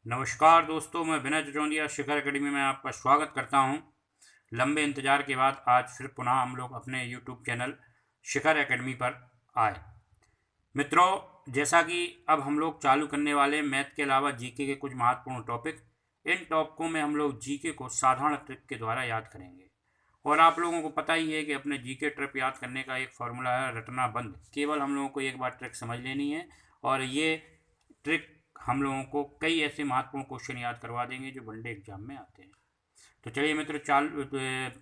नमस्कार दोस्तों, मैं विनय जजोंदिया शिखर एकेडमी में आपका स्वागत करता हूं। लंबे इंतज़ार के बाद आज फिर पुनः हम लोग अपने यूट्यूब चैनल शिखर एकेडमी पर आए। मित्रों, जैसा कि अब हम लोग चालू करने वाले मैथ के अलावा जीके के कुछ महत्वपूर्ण टॉपिक, इन टॉपिकों में हम लोग जीके को साधारण ट्रिक के द्वारा याद करेंगे। और आप लोगों को पता ही है कि अपने जीके ट्रिक याद करने का एक फॉर्मूला है, रटना बंद। केवल हम लोगों को एक बार ट्रिक समझ लेनी है और ये ट्रिक हम लोगों को कई ऐसे महत्वपूर्ण क्वेश्चन याद करवा देंगे जो वनडे एग्जाम में आते हैं। तो चलिए मित्रों,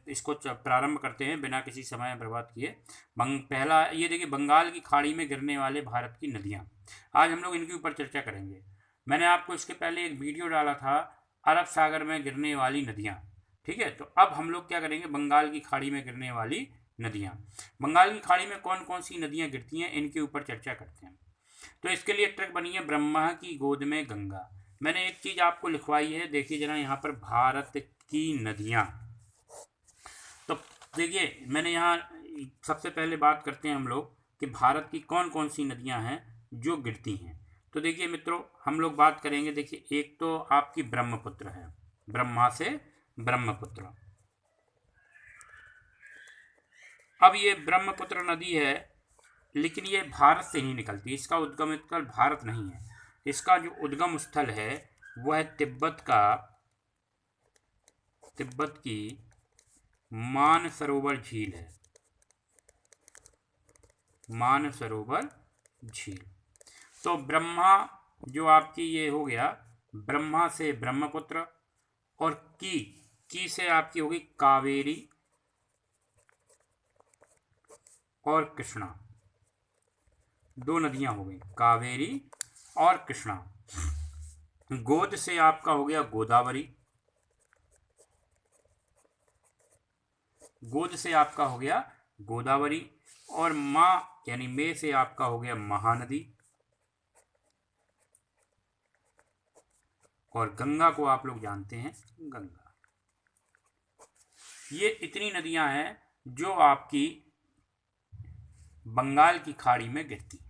इसको प्रारंभ करते हैं बिना किसी समय बर्बाद किए। पहला ये देखिए, बंगाल की खाड़ी में गिरने वाले भारत की नदियाँ। आज हम लोग इनके ऊपर चर्चा करेंगे। मैंने आपको इसके पहले एक वीडियो डाला था, अरब सागर में गिरने वाली नदियाँ। ठीक है, तो अब हम लोग क्या करेंगे, बंगाल की खाड़ी में गिरने वाली नदियाँ। बंगाल की खाड़ी में कौन कौन सी नदियाँ गिरती हैं, इनके ऊपर चर्चा करते हैं। तो इसके लिए ट्रिक बनी है ब्रह्मा की गोद में गंगा। मैंने एक चीज आपको लिखवाई है, देखिए जरा यहाँ पर, भारत की नदियाँ। तो देखिए मैंने यहाँ सबसे पहले बात करते हैं हम लोग कि भारत की कौन कौन सी नदियाँ हैं जो गिरती हैं। तो देखिए मित्रों, हम लोग बात करेंगे। देखिए, एक तो आपकी ब्रह्मपुत्र है, ब्रह्मा से ब्रह्मपुत्र। अब ये ब्रह्मपुत्र नदी है, लेकिन ये भारत से नहीं निकलती, इसका उद्गम स्थल भारत नहीं है। इसका जो उद्गम स्थल है वह है तिब्बत की मानसरोवर झील है, मानसरोवर झील। तो ब्रह्मा जो आपकी ये हो गया, ब्रह्मा से ब्रह्मपुत्र, और की से आपकी होगी कावेरी और कृष्णा। दो नदियां हो गई, कावेरी और कृष्णा। गोद से आपका हो गया गोदावरी, गोद से आपका हो गया गोदावरी, और माँ यानी मे से आपका हो गया महानदी, और गंगा को आप लोग जानते हैं, गंगा। ये इतनी नदियां हैं जो आपकी बंगाल की खाड़ी में गिरती हैं।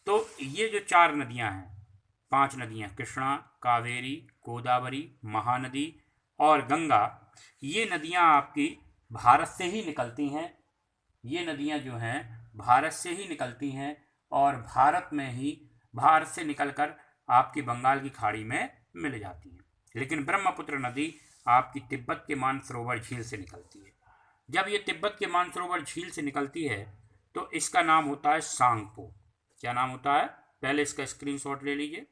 तो ये जो चार नदियां हैं, पांच नदियां, कृष्णा, कावेरी, गोदावरी, महानदी और गंगा, ये नदियां आपकी भारत से ही निकलती हैं। ये नदियां जो हैं भारत से ही निकलती हैं और भारत से निकलकर आपकी बंगाल की खाड़ी में मिल जाती हैं। लेकिन ब्रह्मपुत्र नदी आपकी तिब्बत के मानसरोवर झील से निकलती है। जब ये तिब्बत के मानसरोवर झील से निकलती है तो इसका नाम होता है सांगपो। क्या नाम होता है, पहले इसका स्क्रीनशॉट ले लीजिए।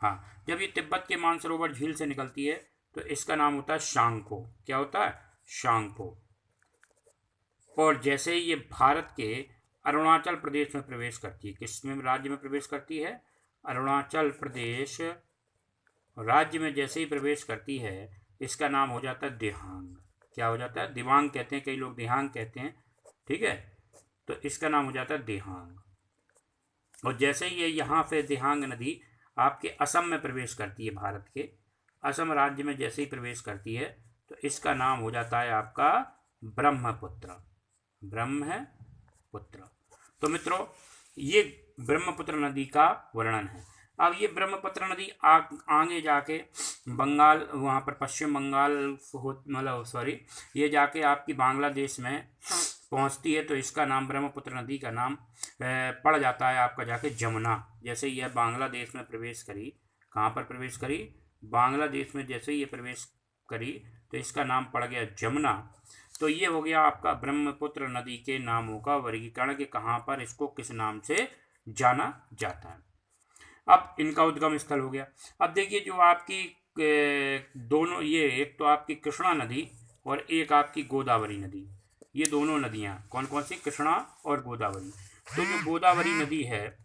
हाँ, जब ये तिब्बत के मानसरोवर झील से निकलती है तो इसका नाम होता है शांगपो। क्या होता है, शांगपो। और जैसे ही ये भारत के अरुणाचल प्रदेश में प्रवेश करती है, किस में राज्य में प्रवेश करती है, अरुणाचल प्रदेश राज्य में जैसे ही प्रवेश करती है, इसका नाम हो जाता है दिहांग। क्या हो जाता है, दिवांग कहते हैं, कई लोग दिहांग कहते हैं। ठीक है, तो इसका नाम हो जाता है दिहांग। और जैसे ही ये यहाँ से दिहांग नदी आपके असम में प्रवेश करती है, भारत के असम राज्य में जैसे ही प्रवेश करती है, तो इसका नाम हो जाता है आपका ब्रह्मपुत्र, ब्रह्मपुत्र। तो मित्रों, ये ब्रह्मपुत्र नदी का वर्णन है। अब ये ब्रह्मपुत्र नदी आगे जाके बंगाल, वहाँ पर पश्चिम बंगाल मतलब सॉरी, ये जाके आपकी बांग्लादेश में पहुँचती है, तो इसका नाम, ब्रह्मपुत्र नदी का नाम पड़ जाता है आपका जाके जमुना। जैसे यह बांग्लादेश में प्रवेश करी, कहाँ पर प्रवेश करी, बांग्लादेश में जैसे ही ये प्रवेश करी तो इसका नाम पड़ गया जमुना। तो ये हो गया आपका ब्रह्मपुत्र नदी के नामों का वर्गीकरण कि कहाँ पर इसको किस नाम से जाना जाता है। अब इनका उद्गम स्थल हो गया। अब देखिए, जो आपकी दोनों, ये एक तो आपकी कृष्णा नदी और एक आपकी गोदावरी नदी, ये दोनों नदियाँ कौन कौन सी, कृष्णा और गोदावरी। तो जो गोदावरी नदी है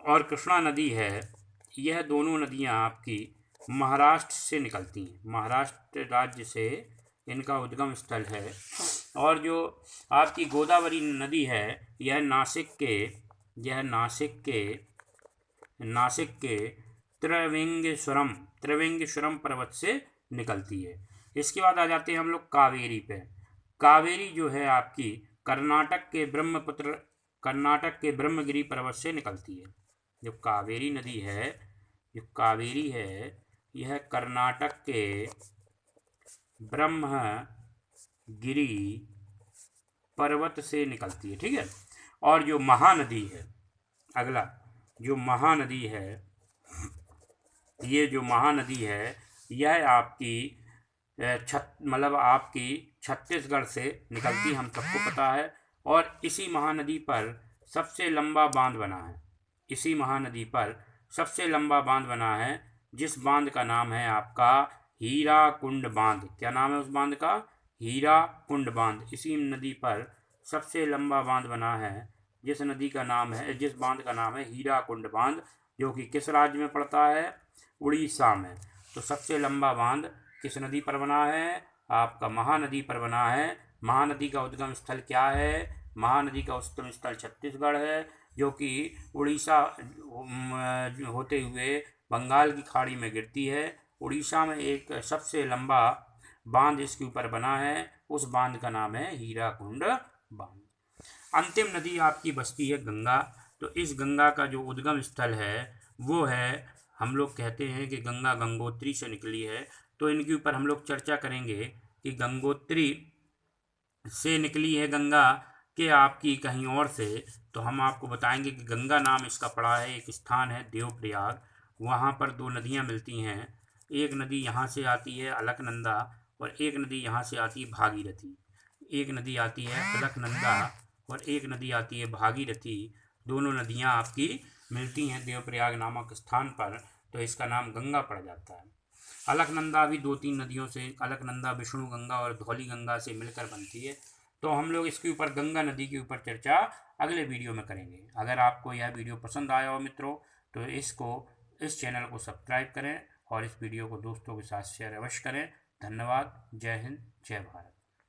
और कृष्णा नदी है, यह दोनों नदियाँ आपकी महाराष्ट्र से निकलती हैं, महाराष्ट्र राज्य से इनका उद्गम स्थल है। और जो आपकी गोदावरी नदी है, यह नासिक के त्रिवेंगेश्वरम पर्वत से निकलती है। इसके बाद आ जाते हैं हम लोग कावेरी पे। कावेरी जो है आपकी कर्नाटक के ब्रह्मगिरी पर्वत से निकलती है। जो कावेरी नदी है जो कावेरी है यह कर्नाटक के ब्रह्मगिरी पर्वत से निकलती है, ठीक है। और जो महानदी है, अगला जो महानदी है, ये जो महानदी है यह आपकी मतलब आपकी छत्तीसगढ़ से निकलती, हम सबको पता है। और इसी महानदी पर सबसे लंबा बांध बना है, इसी महानदी पर सबसे लंबा बांध बना है, जिस बांध का नाम है आपका हीराकुंड बांध। क्या नाम है उस बांध का? हीराकुंड बांध। इसी नदी पर सबसे लंबा बांध बना है, जिस बांध का नाम है हीराकुंड बांध, जो कि किस राज्य में पड़ता है? उड़ीसा में। तो सबसे लंबा बांध किस नदी पर बना है? आपका महानदी पर बना है। महानदी का उद्गम स्थल क्या है? महानदी का उद्गम स्थल छत्तीसगढ़ है, जो कि उड़ीसा होते हुए बंगाल की खाड़ी में गिरती है। उड़ीसा में एक सबसे लंबा बांध इसके ऊपर बना है, उस बांध का नाम है हीराकुंड बांध। अंतिम नदी आपकी बचती है गंगा। तो इस गंगा का जो उद्गम स्थल है वो है, हम लोग कहते हैं कि गंगा गंगोत्री से निकली है। तो इनके ऊपर हम लोग चर्चा करेंगे कि गंगोत्री से निकली है गंगा के आपकी कहीं और से। तो हम आपको बताएंगे कि गंगा नाम इसका पड़ा है, एक स्थान है देवप्रयाग, वहाँ पर दो नदियाँ मिलती हैं। एक नदी यहाँ से आती है अलकनंदा, और एक नदी यहाँ से आती है भागीरथी। एक नदी आती है अलकनंदा और एक नदी आती है भागीरथी। दोनों नदियाँ आपकी मिलती हैं देवप्रयाग नामक स्थान पर, तो इसका नाम गंगा पड़ जाता है। अलकनंदा भी 2-3 नदियों से, अलकनंदा विष्णु गंगा और धौली गंगा से मिलकर बनती है। तो हम लोग इसके ऊपर गंगा नदी के ऊपर चर्चा अगले वीडियो में करेंगे। अगर आपको यह वीडियो पसंद आया हो मित्रों, तो इस चैनल को सब्सक्राइब करें और इस वीडियो को दोस्तों के साथ शेयर अवश्य करें। धन्यवाद। जय हिंद, जय भारत।